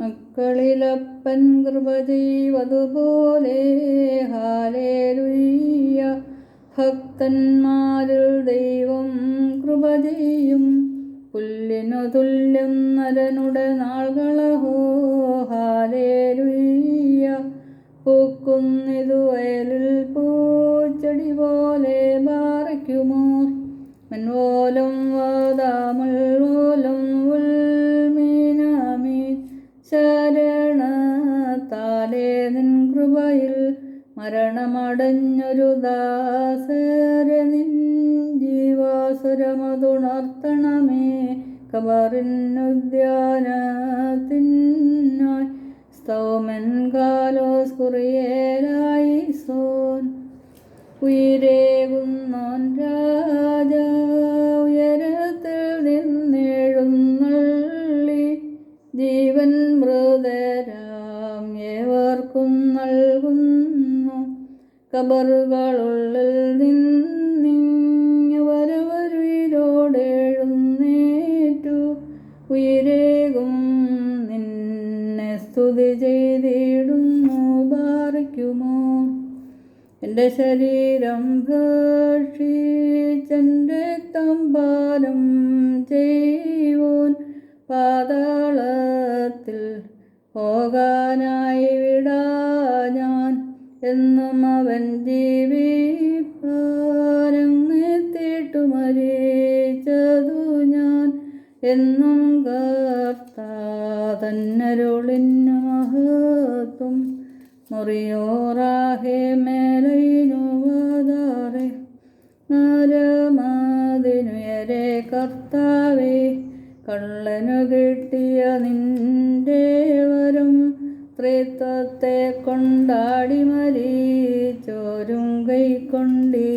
മക്കളിലപ്പൻ കൃപ ചെയ്വതുപോലെ ഹാലേലുയ്യ. ഭക്തന്മാരിൽ ദൈവം കൃപ ചെയ്യും. പുല്ലിനു തുല്യം നരനുടെ നാൾകളഹോ ഹാലേലുയ്യ. പൂക്കുന്നിതു വയലിൽ പൂച്ചെടി പോലെ ബാറയ്ക്കുമോ. മൻവോലം വാദാമുൽവോലം ഉൽമീനാമീൻ. ശരണത്താലേ നിൻ കൃപയിൽ മരണമടഞ്ഞൊരു ദാസരെ നിൻ ജീവാസുരമതുണർത്തണമേ. കബറിനുദ്യാനത്തിനായി സ്തോമൻ കാലോസ് കുറിയേലായി സോൻ. ഉയരേകുന്നോൻ രാജ ഉയരത്തിൽ നിന്നെഴുന്നള്ളി. ജീവൻ മൃതരാം ഏവർക്കും നൽകുന്നു. കബറുകളുള്ളിൽ നിന്നവരവരുയിരോടെഴുന്നേറ്റു. ഉയരേകും നിന്നെ സ്തുതി ചെയ്തിടുന്നു ബാറയ്ക്കുമോ. എൻ്റെ ശരീരം ഭക്ഷിച്ചെൻ്റെ രക്തം ചെയ്യുവോൻ. പാതാളത്തിൽ പോകാനായി വിടാ ഞാൻ. എന്നും അവൻ ജീവിപ്പാരങ്ങെത്തിട്ടു മരിച്ചതു ഞാൻ. എന്നും കർത്താതന്നരുളിന്നു മഹത്വം. മുറിയോറാഹേ മേലൈനു വാതാറെ. നരമതിനുയരെ കർത്താവേ. കള്ളനു കിട്ടിയ നിന്റെ വരം ത്രിത്വത്തെ കൊണ്ടാടി മരിച്ചോരും കൈക്കൊണ്ടീ